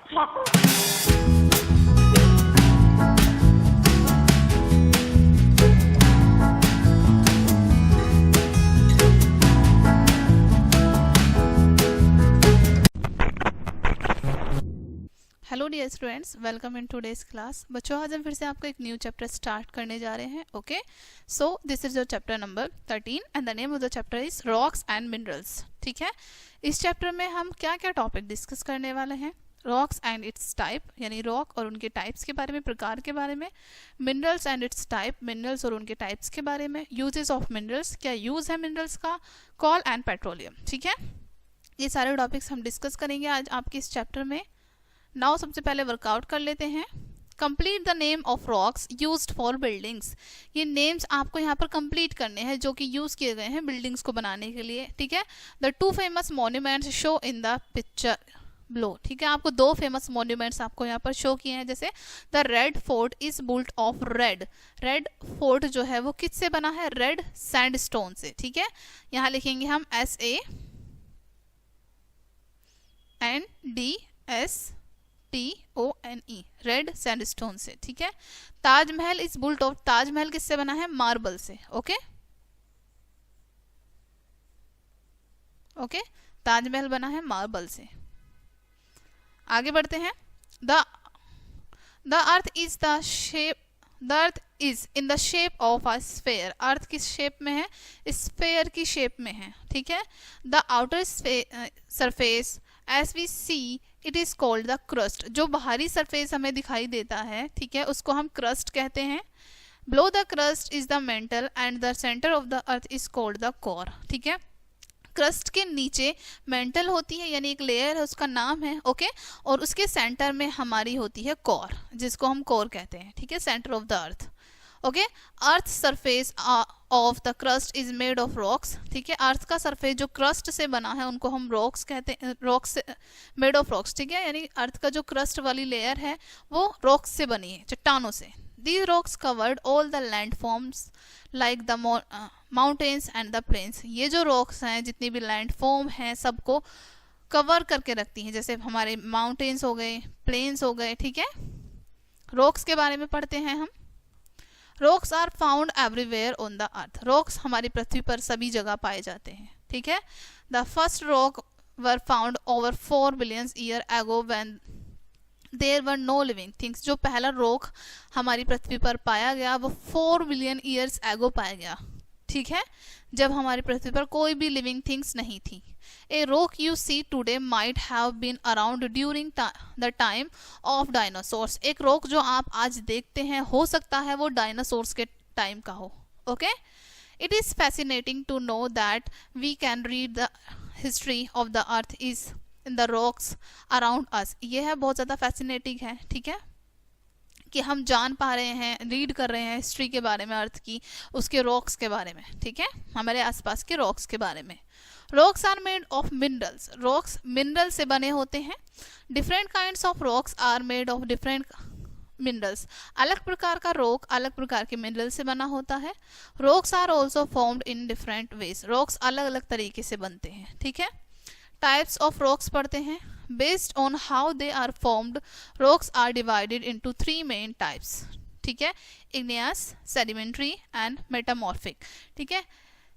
Hello dear students, welcome in today's class. बच्चों, आज हम फिर से आपका एक न्यू चैप्टर स्टार्ट करने जा रहे हैं। Okay, so this is your chapter number 13 and the name of the chapter is rocks and minerals. ठीक है, इस चैप्टर में हम क्या क्या टॉपिक डिस्कस करने वाले हैं? रॉक्स एंड इट्स टाइप, यानी रॉक और उनके टाइप्स के बारे में, प्रकार के बारे में। Minerals and it's type, minerals और उनके टाइप्स के बारे में। यूजेस ऑफ मिनरल्स, क्या यूज है मिनरल्स का। Call and petroleum. ठीक है, ये सारे टॉपिक्स हम डिस्कस करेंगे आज आपके इस चैप्टर में। नाउ सबसे पहले वर्कआउट कर लेते हैं। Complete the name of rocks used for buildings. ये नेम्स आपको यहाँ पर कंप्लीट करने हैं जो कि यूज किए गए हैं बिल्डिंग्स को बनाने के लिए। ठीक है, the two famous monuments show in the picture below. ठीक है, आपको दो फेमस मॉन्यूमेंट्स आपको यहाँ पर शो किए हैं। जैसे the Red Fort is built of red. Red Fort जो है वो किससे बना है? रेड सैंडस्टोन से। ठीक है, यहाँ लिखेंगे हम SANDSTONE, रेड सैंडस्टोन से। ठीक है, Taj Mahal is built of, Taj Mahal किससे बना है? मार्बल से। ओके ओके, ताजमहल बना है मार्बल से। आगे बढ़ते हैं। The earth is the shape, the earth is in the shape of a sphere. Earth किस शेप में है? स्फेयर की शेप में है। ठीक है, the outer surface as we see it is called the crust. जो बाहरी सरफेस हमें दिखाई देता है, ठीक है, उसको हम क्रस्ट कहते हैं। Below the crust is the mental and the centre of the earth is called the core. ठीक है, क्रस्ट के नीचे मेंटल होती है, यानी एक लेयर है, उसका नाम है। ओके, और उसके सेंटर में हमारी होती है कोर, जिसको हम कोर कहते हैं। ठीक है, centre of the earth. Okay, earth surface of the crust is made of rocks. ठीक है, अर्थ का सरफेस जो क्रस्ट से बना है उनको हम रॉक्स कहते हैं, रॉक्स से मेड ऑफ रॉक्स। ठीक है, यानी अर्थ का जो क्रस्ट वाली लेयर है वो रॉक्स से बनी है, चट्टानों से। These rocks covered all the landforms like the mountains and the plains. ये जो rocks हैं, जितनी भी लैंडफॉर्म हैं, सबको कवर करके रखती हैं। जैसे हमारे माउंटेन्स हो गए, प्लेन्स हो गए। ठीक है, रॉक्स के बारे में पढ़ते हैं हम। Rocks are found everywhere on the earth. Rocks हमारी पृथ्वी पर सभी जगह पाए जाते हैं। ठीक है, the first rock were found over 4 billion years ago when there were no living things. जो पहला रॉक हमारी पृथ्वी पर पाया गया वो 4 billion years ago पाया गया। ठीक है, जब हमारी पृथ्वी पर कोई भी लिविंग थिंग्स नहीं थी। A rock you see today might have been around during the time of dinosaurs. एक रॉक जो आप आज देखते हैं, हो सकता है वो डायनासोर्स के टाइम का हो। Okay, it is fascinating to know that we can read the history of the earth is in the rocks around us. ये है बहुत ज़्यादा फैसिनेटिंग है। ठीक है, कि हम जान पा रहे हैं, रीड कर रहे हैं हिस्ट्री के बारे में, अर्थ की, उसके रॉक्स के बारे में। ठीक है, हमारे आसपास के रॉक्स के बारे में। Rocks are made of minerals. Rocks mineral से बने होते हैं। Different kinds of rocks are made of different minerals. अलग प्रकार का रॉक अलग प्रकार के मिनरल से बना होता है। Rocks are also formed in different ways. Rocks अलग अलग तरीके से बनते हैं। ठीक है, टाइप्स ऑफ रॉक्स पढ़ते हैं। Based on how they are formed, rocks are divided into 3 main types. ठीक है, इग्नियस, सेडिमेंट्री एंड मेटामॉर्फिक। ठीक है,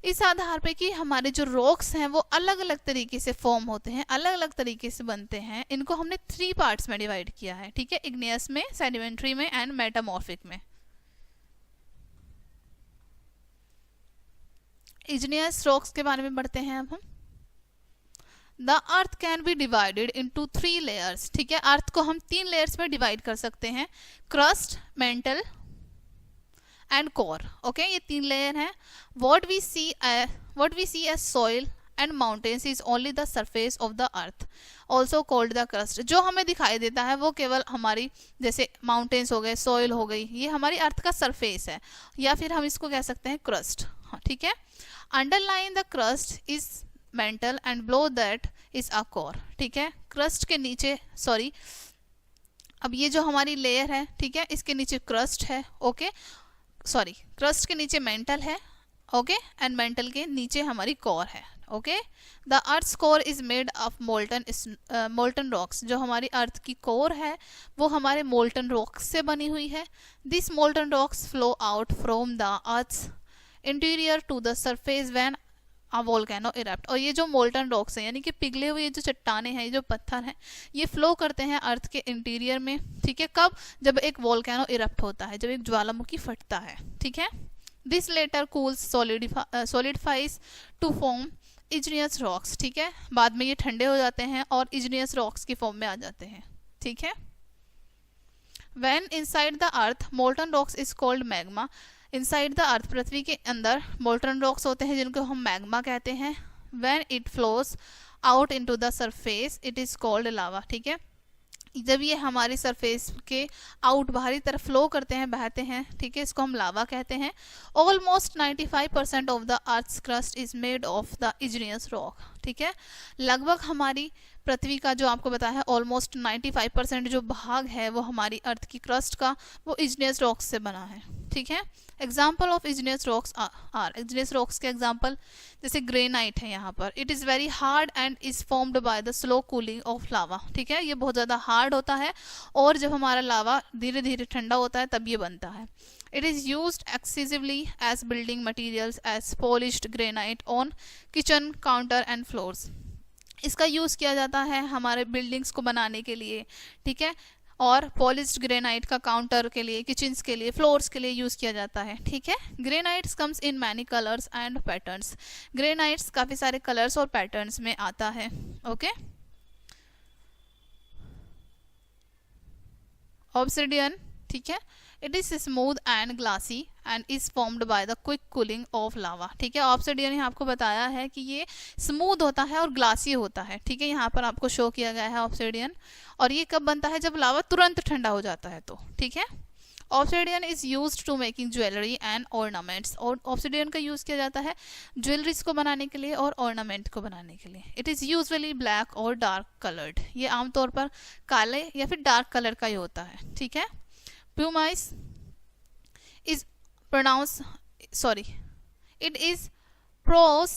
इस आधार पे कि हमारे जो रॉक्स हैं वो अलग अलग तरीके से फॉर्म होते हैं, अलग अलग तरीके से बनते हैं। इनको हमने 3 पार्ट्स में डिवाइड किया है। ठीक है, इग्नियस में, सेडिमेंट्री में एंड मेटामॉर्फिक में। इग्नियस रॉक्स के बारे में पढ़ते हैं अब हम। The earth can be divided into 3 layers. ठीक है, अर्थ को हम 3 लेयर्स में डिवाइड कर सकते हैं। Crust, mantle and core. Okay, ये 3 लेयर हैं। What we see as soil and mountains is only the surface of the earth, also called the crust. जो हमें दिखाई देता है वो केवल हमारी, जैसे माउंटेन्स हो गए, सॉइल हो गई, ये हमारी अर्थ का सरफेस है, या फिर हम इसको कह सकते हैं क्रस्ट। हाँ, ठीक है, underline the crust is mental and below that is a core. ठीक है, क्रस्ट के नीचे, सॉरी, अब ये जो हमारी लेयर है, ठीक है, इसके नीचे क्रस्ट है। ओके, सॉरी, क्रस्ट के नीचे मेंटल है। ओके, एंड मेंटल के नीचे हमारी कोर है। Okay. The earth core is made of molten rocks, जो हमारी अर्थ की कोर है वो हमारे मोल्टन रॉक्स से बनी हुई है। This molten rocks flow out from the earth interior to the surface when a volcano erupt. और ये जो मोल्टन रॉक्स हैं यानी कि पिघले हुए जो चट्टाने हैं, ये जो पत्थर हैं, ये फ्लो करते हैं अर्थ के इंटीरियर में, ठीक है। कब? जब एक वोल्केनो इरप्ट होता है, जब एक ज्वालामुखी फटता है, ठीक है। This later cools solidifies to form igneous rocks, ठीक है। बाद में ये ठंडे हो जाते हैं और इग्नियस रॉक्स की फॉर्म में आ जाते हैं, ठीक है। When inside the earth molten rocks is called magma। Inside the earth, पृथ्वी के अंदर मोल्टन रॉक्स होते हैं जिनको हम मैग्मा कहते हैं। When it flows out into the surface it is called lava, ठीक है। जब ये हमारी सरफेस के आउट बाहरी तरफ फ्लो करते हैं, बहते हैं, ठीक है, इसको हम लावा कहते हैं। Almost 95% of the earth's crust is made of the igneous rock, ठीक है। लगभग हमारी पृथ्वी का जो आपको बताया है ऑलमोस्ट 95% जो भाग है वो हमारी अर्थ की क्रस्ट का वो इग्नियस रॉक्स से बना है, ठीक है। Example of igneous rocks are, igneous rocks के एग्जाम्पल जैसे ग्रेनाइट है यहाँ पर। It is very hard and is formed by the slow cooling of lava, ठीक है। ये बहुत ज़्यादा हार्ड होता है और जब हमारा लावा धीरे धीरे ठंडा होता है तब ये बनता है। It is used excessively as building materials as polished granite on kitchen counter and floors। इसका यूज़ किया जाता है हमारे बिल्डिंग्स को बनाने के लिए, ठीक है, और पॉलिश्ड ग्रेनाइट का काउंटर के लिए, किचन्स के लिए, फ्लोर्स के लिए यूज़ किया जाता है, ठीक है। Granites comes in many colours and patterns. Granites काफ़ी सारे कलर्स और पैटर्न्स में आता है, ओके। ऑब्सिडियन, ठीक है, it is smooth and glassy and is formed by the quick cooling of lava, ठीक है। ऑब्सिडियन यहाँ आपको बताया है कि ये स्मूथ होता है और ग्लासी होता है, ठीक है। यहाँ पर आपको शो किया गया है ऑब्सिडियन, और ये कब बनता है? जब लावा तुरंत ठंडा हो जाता है तो, ठीक है। Obsidian is used to making jewellery and ornaments. और ऑब्सिडियन का यूज़ किया जाता है ज्वेलरीज को बनाने के लिए और ऑर्नामेंट को बनाने के लिए। इट इज़ यूजुअली ब्लैक और डार्क कलर्ड। ये आमतौर पर काले या फिर डार्क कलर का ही होता है, ठीक है। Pumice is it is porous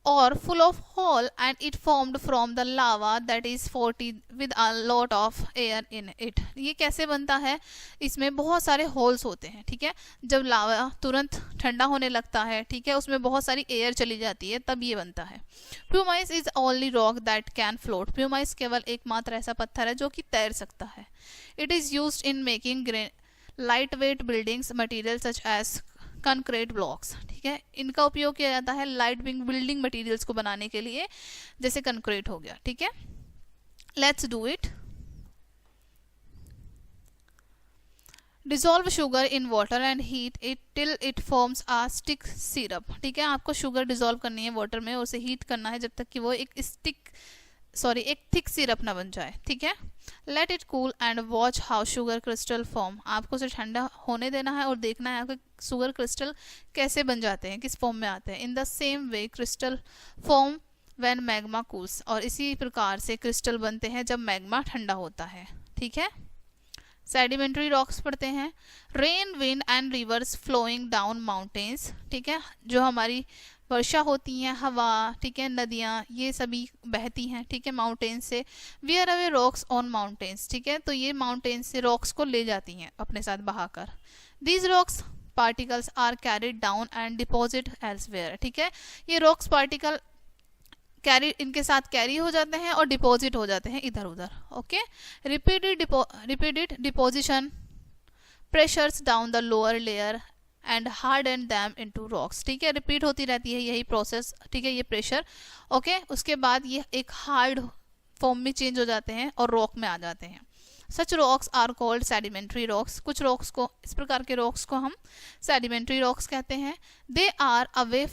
or full of hole and it formed from the lava that is 40 with a lot of air in it। ये कैसे बनता है? इसमें बहुत सारे होल्स होते हैं, ठीक है। जब लावा तुरंत ठंडा होने लगता है, ठीक है, उसमें बहुत सारी एयर चली जाती है तब ये बनता है। Pumice is only rock that can float। Pumice केवल एकमात्र ऐसा पत्थर है जो कि तैर सकता है। It is used in making lightweight buildings materials such as concrete blocks, ठीक है। इनका उपयोग किया जाता है लाइट वेट बिल्डिंग मटेरियल्स को बनाने के लिए, जैसे कंक्रीट हो गया, ठीक है। Let's do it. Dissolve sugar in water and heat it till it forms a stick syrup, ठीक है। आपको शुगर डिजोल्व करनी है वाटर में और उसे हीट करना है जब तक कि वो एक थिक सिरप ना बन जाए, ठीक है। Let it cool and watch how sugar crystal form. आपको उसे ठंडा होने देना है और देखना है आपके शुगर क्रिस्टल कैसे बन जाते हैं, किस फॉर्म में आते हैं। In the same way crystal form when magma cools. और इसी प्रकार से क्रिस्टल बनते हैं जब मैग्मा ठंडा होता है, ठीक है। सेडिमेंट्री रॉक्स पढ़ते हैं। Rain, wind and rivers flowing down mountains, ठीक है। जो हमारी वर्षा होती हैं, हवा, ठीक है, नदियाँ, ये सभी बहती हैं, ठीक है, माउंटेन्स से। Wear away rocks on mountains, ठीक है। तो ये माउंटेन्स से रॉक्स को ले जाती हैं अपने साथ बहाकर। These rocks particles are carried down and deposit elsewhere, ठीक है। ये रॉक्स पार्टिकल इनके साथ कैरी हो जाते हैं और डिपॉजिट हो जाते हैं इधर उधर, okay. Repeated deposition pressures down the lower layer and harden them into rocks, ठीक है। रिपीट होती रहती है यही प्रोसेस, ठीक है, ये प्रेशर, ओके। उसके बाद ये एक हार्ड फॉर्म में चेंज हो जाते हैं और रॉक में आ जाते हैं। Such rocks are called sedimentary rocks. कुछ रॉक्स को, इस प्रकार के रॉक्स को हम सेडिमेंट्री रॉक्स कहते हैं। They are away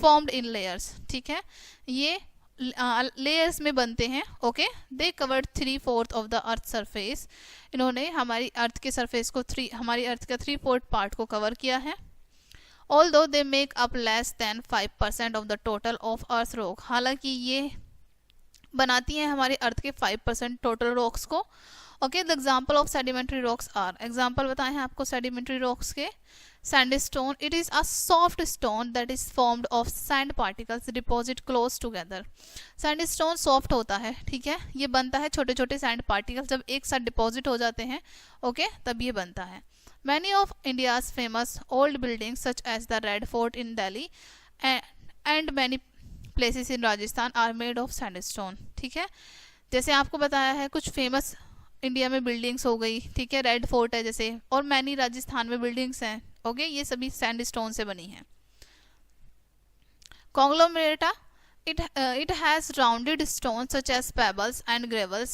formed in layers, ठीक है, ये लेयर्स में बनते हैं, okay. They covered 3/4 of the earth surface. इन्होंने हमारी अर्थ के सरफेस को हमारी अर्थ का 3/4 पार्ट को कवर किया है। Although they make up less than 5% of the total of earth rock. हालांकि ये बनाती हैं हमारे अर्थ के 5% टोटल रॉक्स को। Okay, the example of sedimentary rocks are, example बताए हैं आपको सेडिमेंट्री रॉक्स के। Sandstone, it is a soft stone that is formed of sand particles deposit close together. Sandstone soft होता है, ठीक है, ये बनता है छोटे छोटे सैंड पार्टिकल्स जब एक साथ डिपॉजिट हो जाते हैं, ओके, तब ये बनता है। Many of India's famous old buildings such as the Red Fort in Delhi and many places in Rajasthan are made of sandstone, ठीक है। जैसे आपको बताया है कुछ फेमस इंडिया में बिल्डिंग्स हो गई, ठीक है, रेड फोर्ट है जैसे, और मैनी राजस्थान में बिल्डिंग्स हैं, ओके, ये सभी सैंडस्टोन से बनी हैं। कॉन्ग्लोमेरेटा, it has rounded stones such as pebbles and gravels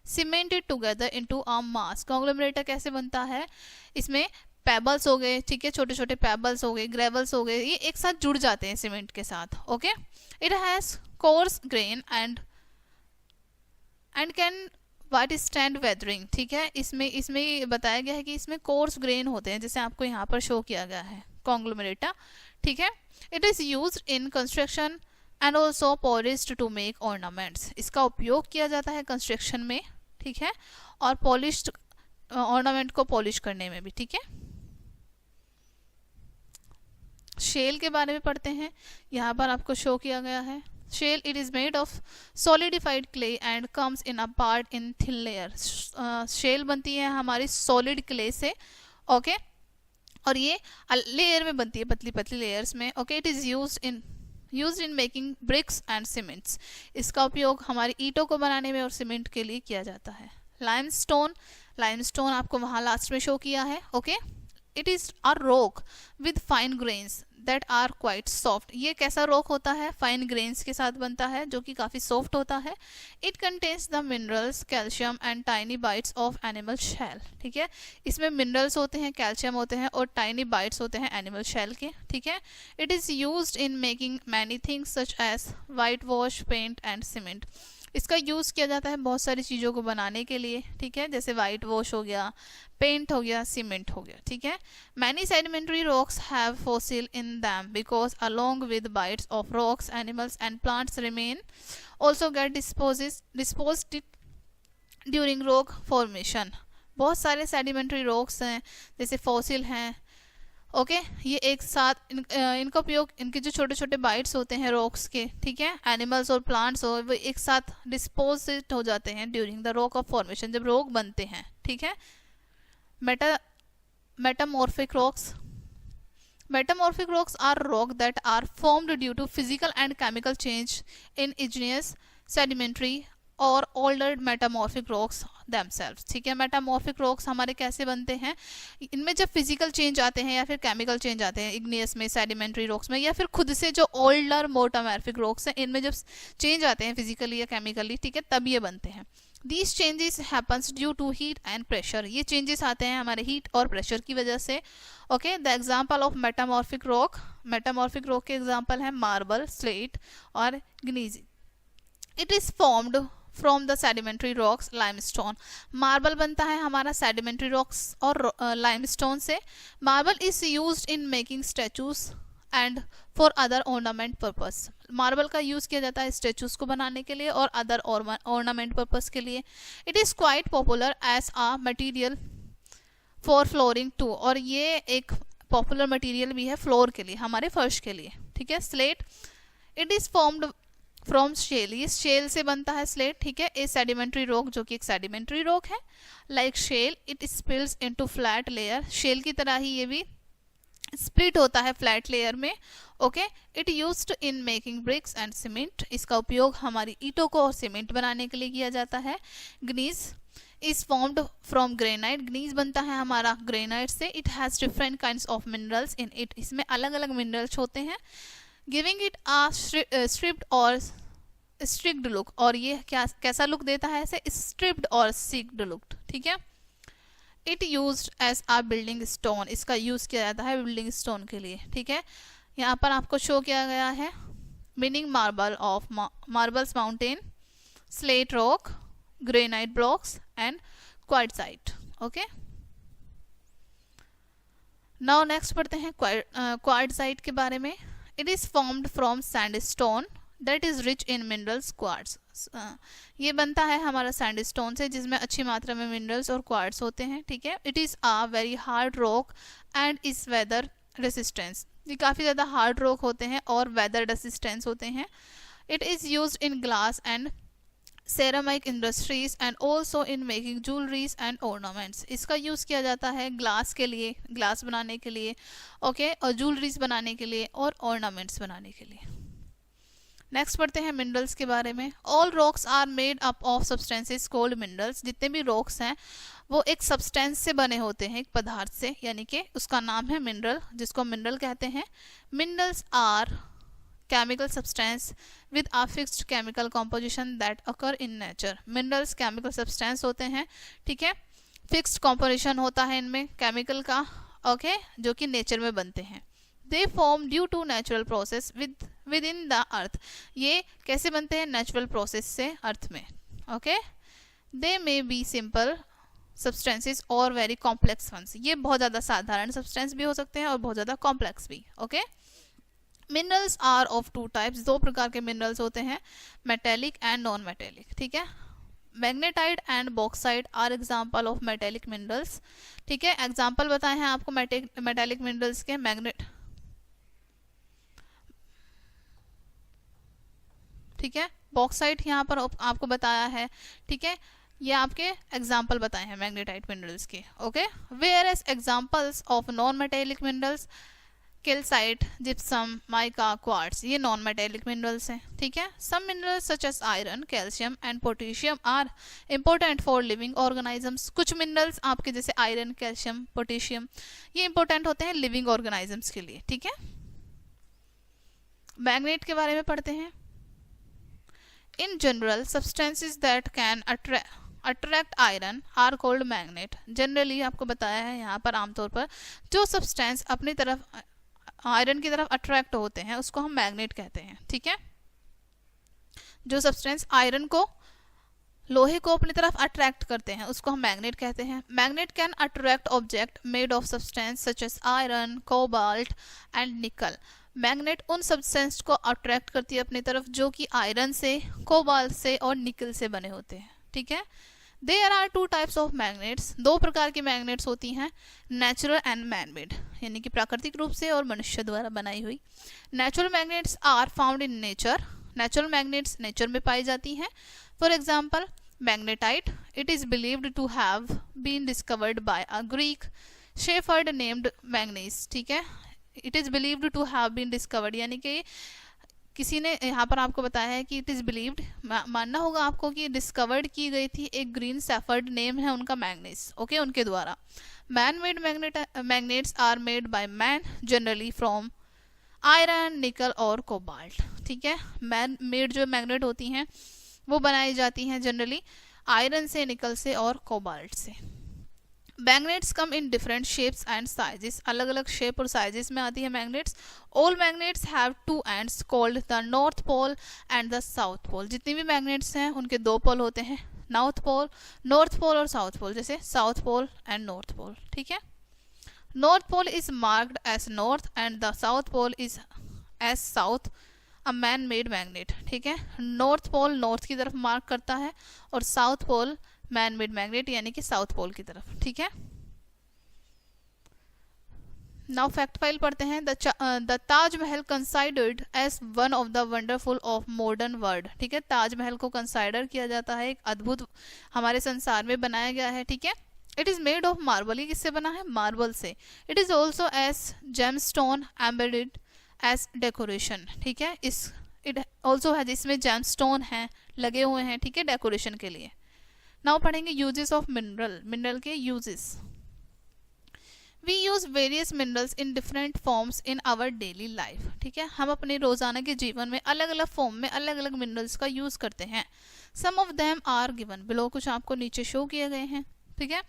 cemented together into a mass। कॉन्ग्लोमेरेटा कैसे बनता है, इसमें पेबल्स हो गए, ठीक है, छोटे छोटे पेबल्स हो गए, ग्रेवल्स हो गए, ये एक साथ जुड़ जाते हैं सीमेंट के साथ, okay. It has coarse grain and can withstand weathering, ठीक है, इसमें बताया गया है कि इसमें कोर्स ग्रेन होते हैं, जैसे आपको यहाँ पर शो किया गया है कॉन्ग्लोमेरेटा, ठीक है। It is used in construction and also polished to make ornaments, इसका उपयोग किया जाता है कंस्ट्रक्शन में, ठीक है, और पॉलिश्ड ऑर्नामेंट को पॉलिश करने में भी, ठीक है। शेल के बारे में पढ़ते हैं, यहाँ पर आपको शो किया गया है। Shale, it is made of solidified clay and comes in a part in thin layer. Shale बनती है हमारी सॉलिड क्ले से, ओके, और ये लेयर में बनती है, पतली पतली लेयर्स में, okay. It is used in making bricks and cements, इसका उपयोग हमारी ईंटों को बनाने में और सीमेंट के लिए किया जाता है। लाइमस्टोन आपको वहां लास्ट में शो किया है, okay. It is a rock with fine grains that are quite soft, ये कैसा रॉक होता है, फाइन ग्रेन्स के साथ बनता है जो कि काफी सॉफ्ट होता है। It contains the minerals calcium and tiny bits of animal shell, ठीक है, इसमें मिनरल्स होते हैं, कैल्शियम होते हैं और टाइनी बाइट्स होते हैं एनिमल शेल के, ठीक है। It is used in making many things such as white wash, paint and cement, इसका यूज किया जाता है बहुत सारी चीजों को बनाने के लिए, ठीक है, जैसे वाइट वॉश हो गया, पेंट हो गया, सीमेंट हो गया, ठीक है। Many sedimentary rocks have fossil in them because along with bytes of rocks animals and plants remain also get disposed during rock formation. बहुत सारे सेडिमेंट्री रॉक्स हैं जैसे फॉसिल हैं, ओके, ये एक साथ इनका उपयोग, इनके जो छोटे छोटे बाइट्स होते हैं रॉक्स के, ठीक है, एनिमल्स और प्लांट्स हो, वो एक साथ डिस्पोज हो जाते हैं during the rock of formation, जब रॉक बनते हैं, ठीक है। Metamorphic rocks are rock that are formed due to physical and chemical change in igneous sedimentary और ओल्डर मेटामॉर्फिक रॉक्स themselves, ठीक है। मेटामॉर्फिक रॉक्स हमारे कैसे बनते हैं, इनमें जब फिजिकल चेंज आते हैं या फिर केमिकल चेंज आते हैं, इग्नियस में, सेडिमेंट्री रॉक्स में, या फिर खुद से जो ओल्डर मेटामॉर्फिक रॉक्स हैं, इनमें जब चेंज आते हैं फिजिकली या केमिकली, ठीक है, तब ये बनते हैं। These changes happens due to heat and pressure, ये चेंजेस आते हैं हमारे हीट और प्रेशर की वजह से, okay. The example of metamorphic rock के एग्जाम्पल है मार्बल, स्लेट और gneiss. It is formed from the sedimentary rocks limestone, marble बनता है हमारा सेडिमेंट्री रॉक्स और लाइमस्टोन से। Marble is used in making statues and for other ornament purpose, marble का use किया जाता है स्टैचूज को बनाने के लिए और अदर ऑर्नामेंट पर्पस के लिए। It is quite popular as a material for flooring too, और ये एक पॉपुलर मटेरियल भी है फ्लोर के लिए, हमारे फर्श के लिए, ठीक है। Slate, it is formed from shale, ये शेल से बनता है स्लेट, ठीक है। ए सेडिमेंट्री रॉक, जो कि एक सेडिमेंट्री रॉक है, like shale it spills into flat layer, shale की तरह ही ये भी स्प्लिट होता है फ्लैट लेयर में, okay. It used in making bricks and cement, इसका उपयोग हमारी ईंटों को और सीमेंट बनाने के लिए किया जाता है। ग्नीज इज फॉर्म्ड फ्रॉम ग्रेनाइट, ग्नीज बनता है हमारा ग्रेनाइट से। It has different kinds of minerals in it, इसमें अलग अलग मिनरल्स होते हैं। गिविंग इट आ स्ट्रिप्ड और स्ट्रिक्ड लुक, और ये कैसा लुक देता है, ऐसे स्ट्रिप्ड और स्ट्रिक्ड लुक, ठीक है। It used as a building stone, इसका यूज किया जाता है बिल्डिंग स्टोन के लिए, ठीक है। यहाँ पर आपको शो किया गया है meaning marble of marbles mountain, slate rock, granite blocks and quartzite, okay. Now next पढ़ते हैं क्वार्ट्जाइट के बारे में। It is formed from sandstone that is rich in minerals quartz. ये बनता है हमारा सैंडस्टोन से जिसमें अच्छी मात्रा में मिनरल्स और क्वार्ट्स होते हैं, ठीक है। It is a very hard rock and is whether resistance. ये काफ़ी ज़्यादा हार्ड रॉक होते हैं और वेदर रेसिस्टेंस होते हैं। It is used in glass and ceramic industries and also in making jewelleries and ornaments. इसका यूज़ किया जाता है ग्लास के लिए, ग्लास बनाने के लिए, ओके, और ज्वेलरीज बनाने के लिए और ऑर्नामेंट्स बनाने के लिए। नेक्स्ट पढ़ते हैं मिनरल्स के बारे में। All rocks are made up of substances called minerals. जितने भी रॉक्स हैं वो एक सब्सटेंस से बने होते हैं, एक पदार्थ से, यानी कि उसका नाम है मिनरल, जिसको मिनरल कहते हैं। Minerals are chemical substance with a fixed chemical composition that occur in nature। minerals chemical substance होते हैं, ठीक है, fixed composition होता है इनमें केमिकल का, ओके, जो कि नेचर में बनते हैं। they form due to natural process within the earth। ये कैसे बनते हैं? नेचुरल प्रोसेस से अर्थ में, okay. they may be simple substances और very complex ones। ये बहुत ज़्यादा साधारण सब्सटेंस भी हो सकते हैं और बहुत ज़्यादा कॉम्प्लेक्स भी, okay. Minerals are of two types. दो प्रकार के मिनरल्स होते हैं, मेटेलिक एंड नॉन मेटेलिक, ठीक है। Magnetite and bauxite are example of metallic minerals, ठीक है। एग्जांपल बताए हैं आपको मेटेलिक मिनरल्स के। मैग्नेट, ठीक है, बॉक्साइट यहाँ पर आपको बताया है, ठीक है। ये आपके एग्जांपल बताए हैं मैग्नेटाइट मिनरल्स के, okay. Whereas examples of non metallic minerals calcite, gypsum, mica, quartz, ये नॉन मेटेलिक मिनरल्स हैं, ठीक है। Some minerals such as iron, calcium and potassium are important for living organisms. कुछ minerals आपके जैसे iron, calcium, potassium, ये important होते हैं लिविंग ऑर्गेनिजम्स के लिए, ठीक है। मैग्नेट के बारे में पढ़ते हैं। In general substances that can attract iron are called magnet. Generally आपको बताया है यहाँ पर आमतौर पर जो सब्सटेंस अपनी तरफ आयरन की तरफ अट्रैक्ट होते हैं उसको हम मैग्नेट कहते हैं, ठीक है। जो सब्सटेंस आयरन को, लोहे को अपनी तरफ अट्रैक्ट करते हैं उसको हम मैग्नेट कहते हैं। Magnet can attract object made of substance such as iron, cobalt and nickel. Magnet उन सब्सटेंस को अट्रैक्ट करती है अपनी तरफ जो कि आयरन से, कोबाल्ट से और निकल से बने होते हैं, ठीक है। There are two types of magnets. दो प्रकार की मैग्नेट्स होती हैं, नेचुरल एंड मैन मेड, यानी कि प्राकृतिक रूप से और मनुष्य द्वारा बनाई हुई। Natural magnets are found in nature. Natural magnets nature में पाई जाती हैं। For example magnetite, it is believed to have been discovered by a Greek shepherd named Magnes, ठीक है। It is believed to have been discovered, यानी कि किसी ने यहाँ पर आपको बताया है कि इट इज बिलीव्ड, मानना होगा आपको कि डिस्कवर्ड की गई थी, एक ग्रीन सेफर्ड नेम है उनका, मैग्नीज, ओके, उनके द्वारा। Man made magnets are made by man generally from iron, nickel और कोबाल्ट, ठीक है। मैन मेड जो मैग्नेट होती हैं वो बनाई जाती हैं जनरली आयरन से, निकल से और कोबाल्ट से। Magnets come in different shapes and sizes. अलग अलग शेप और साइजेस में आती है magnets. All magnets have two ends called the north pole and the south pole. जितनी भी मैग्नेट्स हैं उनके दो पोल होते हैं, नॉर्थ पोल और साउथ पोल, जैसे south pole and north pole, ठीक है। North pole is marked as north and the south pole is as south, a man made magnet, ठीक है। नॉर्थ पोल नॉर्थ की तरफ मार्क करता है और south pole man made magnet यानी कि साउथ पोल की तरफ, ठीक है। नाउ फैक्ट फाइल पढ़ते हैं। The Taj Mahal considered as one of the wonderful of modern world, ठीक है। ताजमहल को कंसाइडर किया जाता है, एक अद्भुत हमारे संसार में बनाया गया है, ठीक है। It is made of marble, ये किससे बना है? मार्बल से। It is also as gemstone embedded as decoration, ठीक है। इट ऑल्सो है, जिसमें जेमस्टोन हैं लगे हुए हैं, ठीक है, डेकोरेशन के लिए। नाउ पढ़ेंगे यूजेस ऑफ मिनरल के uses. We use various minerals in different forms in our daily life, ठीक है। हम अपने रोजाना के जीवन में अलग अलग फॉर्म में अलग अलग मिनरल्स का यूज करते हैं। Some of them are given below, कुछ आपको नीचे शो किए गए हैं, ठीक है।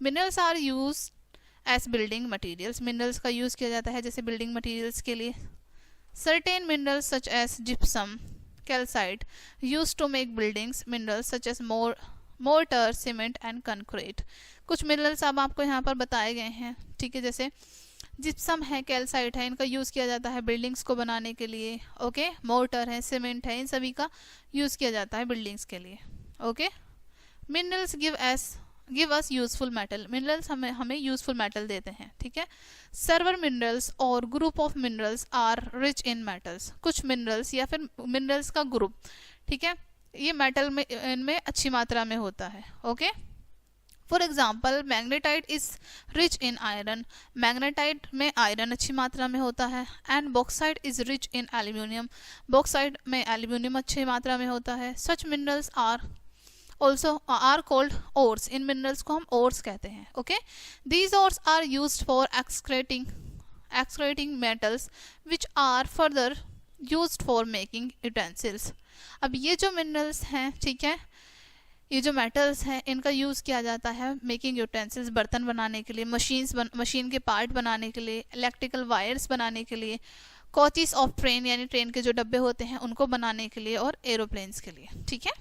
Minerals are use as building materials. Minerals का यूज किया जाता है जैसे बिल्डिंग मटीरियल्स के लिए। Certain minerals such as gypsum, calcite use to make buildings. Minerals such as mortar, cement and concrete. कुछ मिनरल्स अब आपको यहाँ पर बताए गए हैं, ठीक है, जैसे जिप्सम है, कैल्साइट है, इनका यूज़ किया जाता है बिल्डिंग्स को बनाने के लिए। ओके, मोर्टर है, सीमेंट है, इन सभी का यूज़ किया जाता है बिल्डिंग्स के लिए। Okay, minerals give us useful metal, minerals हमें यूजफुल मेटल देते हैं। ठीक है, सर्वर मिनरल्स और group of minerals are rich in metals, कुछ मिनरल्स या फिर मिनरल्स का ग्रुप, ठीक है, ये मेटल में इनमें अच्छी मात्रा में होता है। Okay, for example magnetite is rich in iron, magnetite में आयरन अच्छी मात्रा में होता है। And bauxite is rich in aluminium, bauxite में एल्यूमिनियम अच्छी मात्रा में होता है। Such minerals are also are called ores, इन मिनरल्स को हम ores कहते हैं। Okay, these ores are used for excreting metals which are further used for making utensils। अब ये जो मिनरल्स हैं, ठीक है, ये जो मेटल्स हैं, इनका यूज़ किया जाता है मेकिंग यूटेंसिल्स, बर्तन बनाने के लिए, मशीन के पार्ट बनाने के लिए, इलेक्ट्रिकल वायर्स बनाने के लिए, कोचेस ऑफ ट्रेन यानी ट्रेन के जो डब्बे होते हैं उनको बनाने के लिए, और एरोप्लेन्स के लिए। ठीक है,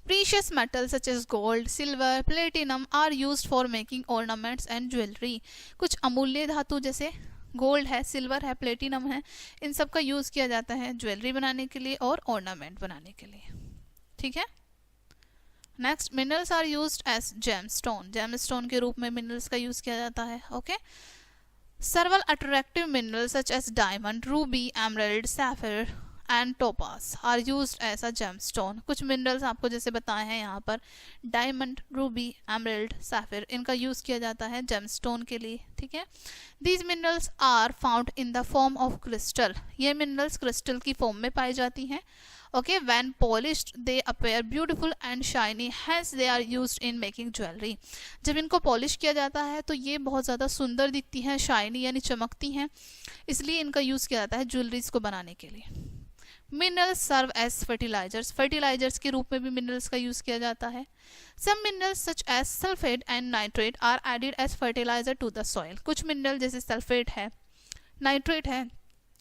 Precious metals such as gold, silver, platinum are used for making ornaments and jewelry। कुछ अमूल्य धातु जैसे गोल्ड है, सिल्वर है, प्लेटिनम है, इन सब का यूज़ किया जाता है ज्वेलरी बनाने के लिए और ऑर्नामेंट बनाने के लिए। ठीक है, next, minerals are used as gemstone, gemstone के रूप में मिनरल्स का यूज़ किया जाता है। Okay, several attractive minerals such as diamond, ruby, emerald, sapphire and topaz are used as a gemstone. कुछ मिनरल्स आपको जैसे बताए हैं यहाँ पर, डायमंड, रूबी, एमरल्ड, सैफिर, इनका यूज़ किया जाता है जेमस्टोन के लिए। ठीक है, these minerals are found in the form of crystal, ये मिनरल्स क्रिस्टल की फॉर्म में पाई जाती हैं। Okay, when polished they appear beautiful and shiny, hence they are used in making jewellery. जब इनको पॉलिश किया जाता है तो ये बहुत ज़्यादा सुंदर दिखती हैं, शाइनी यानी चमकती हैं, इसलिए इनका यूज़ किया जाता है ज्वेलरीज को बनाने के लिए। Minerals serve as fertilizers, fertilizers के रूप में भी मिनरल्स का यूज़ किया जाता है। Some minerals such as sulphate and nitrate are added as fertilizer to the soil, कुछ मिनरल जैसे सल्फेट है, नाइट्रेट है,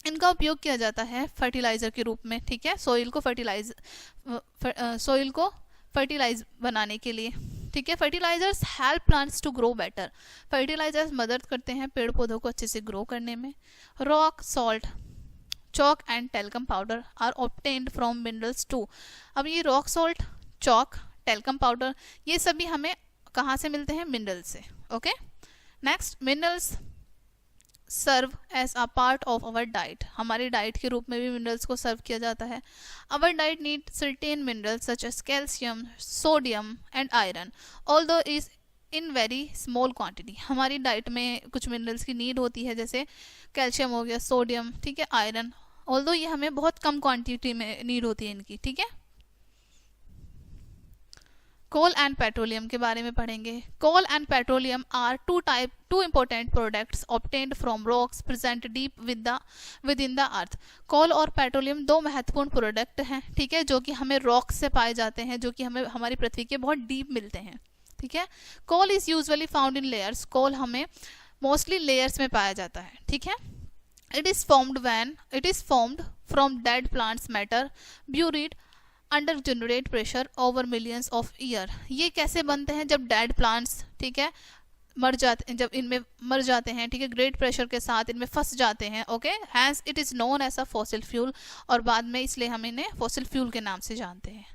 इनका उपयोग किया जाता है फर्टिलाइजर के रूप में। ठीक है, सॉइल को फर्टिलाइज बनाने के लिए। ठीक है, fertilizers help plants to grow better, fertilizers मदद करते हैं पेड़ पौधों को अच्छे से ग्रो करने में। Rock salt, chalk and talcum powder are obtained from minerals too. अब ये rock salt, chalk, talcum powder, ये सभी हमें कहाँ से मिलते हैं? मिनरल से। Okay, next, minerals serve as a part of our diet, हमारी डाइट के रूप में भी मिनरल्स को सर्व किया जाता है। Our diet need certain minerals such as calcium, sodium and iron, although is in very small quantity. हमारी डाइट में कुछ मिनरल्स की नीड होती है, जैसे कैल्शियम हो गया, सोडियम, ठीक है, आयरन, ऑल्दो ये हमें बहुत कम क्वांटिटी में नीड होती है इनकी। ठीक है, कोल एंड पेट्रोलियम के बारे में पढ़ेंगे। Coal and petroleum are two important products obtained from rocks present deep within the earth. Coal और पेट्रोलियम दो महत्वपूर्ण प्रोडक्ट हैं, ठीक है, जो कि हमें रॉक्स से पाए जाते हैं, जो कि हमें हमारी पृथ्वी के बहुत डीप मिलते हैं। ठीक है, coal is usually found in layers, coal हमें मोस्टली लेयर्स में पाया जाता है। ठीक है, it is formed from dead plants matter buried under generate pressure over millions of year। ये कैसे बनते हैं? जब डेड प्लांट्स, ठीक है, मर जाते हैं, जब इनमें मर जाते हैं, ठीक है, ग्रेट प्रेशर के साथ इनमें फंस जाते हैं। Okay, hence it is known as a fossil fuel, और बाद में इसलिए हम इन्हें फॉसिल फ्यूल के नाम से जानते हैं।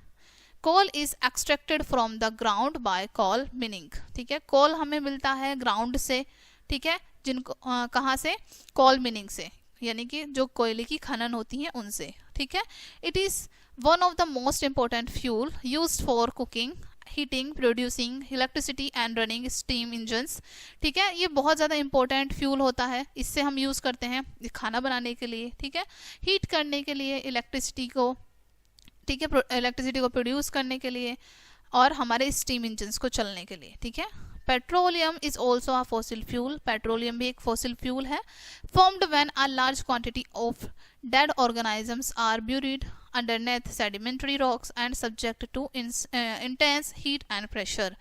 Coal is extracted from the ground by coal mining. ठीक है, कोल हमें मिलता है ग्राउंड से, ठीक है, जिनको कहाँ से? कोल मिनिंग से, यानी कि जो कोयले की खनन होती है उनसे। ठीक है, it is one of the most important fuel used for cooking, heating, producing electricity and running steam engines. ठीक है, ये बहुत ज़्यादा इंपॉर्टेंट फ्यूल होता है, इससे हम यूज़ करते हैं खाना बनाने के लिए। ठीक है, हीट करने के लिए इलेक्ट्रिसिटी को, ठीक है, इलेक्ट्रिसिटी को प्रोड्यूस करने के लिए, और हमारे स्टीम इंजन्स को चलने के लिए। ठीक है, petroleum is also a fossil fuel, petroleum भी एक फॉसिल फ्यूल है। Formed when a large quantity of dead organisms are buried underneath sedimentary rocks and subject to intense heat and pressure.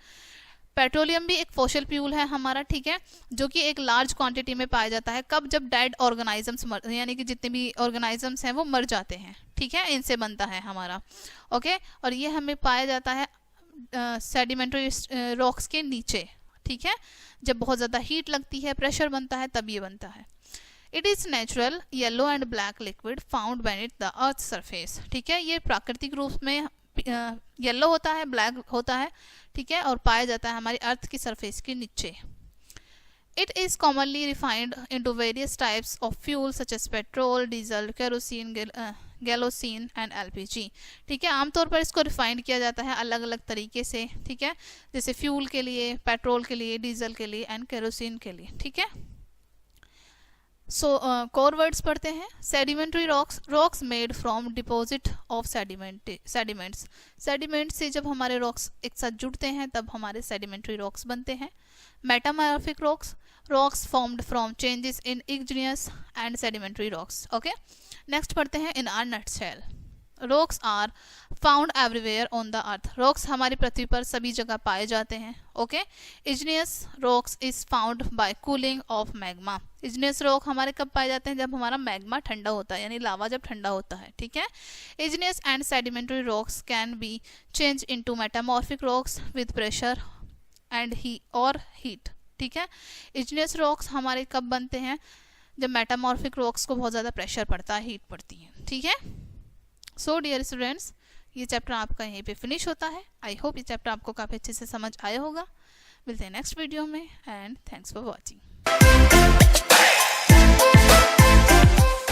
Petroleum भी एक फॉसिल फ्यूल है हमारा, ठीक है, जो कि एक लार्ज क्वांटिटी में पाया जाता है। कब? जब डेड ऑर्गेनिजम्स, यानी कि जितने भी ऑर्गेनिजम्स हैं वो मर जाते हैं। ठीक है, इनसे बनता है हमारा। ओके, और ये हमें पाया जाता है सेडिमेंट्री रॉक्स के नीचे। ठीक है, जब बहुत ज़्यादा हीट लगती है, प्रेशर बनता है, तब ये बनता है। It is natural yellow and black liquid found beneath the earth surface, ठीक है, ये प्राकृतिक रूप में येलो होता है, ब्लैक होता है, ठीक है, और पाया जाता है हमारी अर्थ की सरफेस के नीचे। It is commonly refined into various types of fuel such as petrol, diesel, kerosene, gasoline and LPG, ठीक है, आमतौर पर इसको रिफाइंड किया जाता है अलग अलग तरीके से, ठीक है, जैसे फ्यूल के लिए, पेट्रोल के लिए, डीजल के लिए एंड केरोसिन के लिए, ठीक है। सो कोर वर्ड्स पढ़ते हैं। Sedimentary rocks, rocks made from deposit of sediments, sediment से जब हमारे रॉक्स एक साथ जुड़ते हैं तब हमारे सेडिमेंट्री रॉक्स बनते हैं। Metamorphic rocks, rocks formed from changes in igneous and sedimentary rocks. Okay, next पढ़ते हैं in a nutshell. Rocks are found everywhere on the earth, rocks हमारी पृथ्वी पर सभी जगह पाए जाते हैं। Okay, igneous rocks is found by cooling of magma, igneous rock हमारे कब पाए जाते हैं, जब हमारा मैग्मा ठंडा होता है, यानी लावा जब ठंडा होता है, ठीक है। Igneous and sedimentary rocks can be change into metamorphic rocks with pressure and heat, ठीक है। इग्नियस रॉक्स हमारे कब बनते हैं, जब मेटामॉर्फिक रॉक्स को बहुत ज़्यादा प्रेशर पड़ता है, हीट पड़ती है, ठीक है। सो डियर स्टूडेंट्स, ये चैप्टर आपका यहीं पे फिनिश होता है। आई होप ये चैप्टर आपको काफ़ी अच्छे से समझ आया होगा। मिलते हैं नेक्स्ट वीडियो में एंड थैंक्स फॉर वॉचिंग।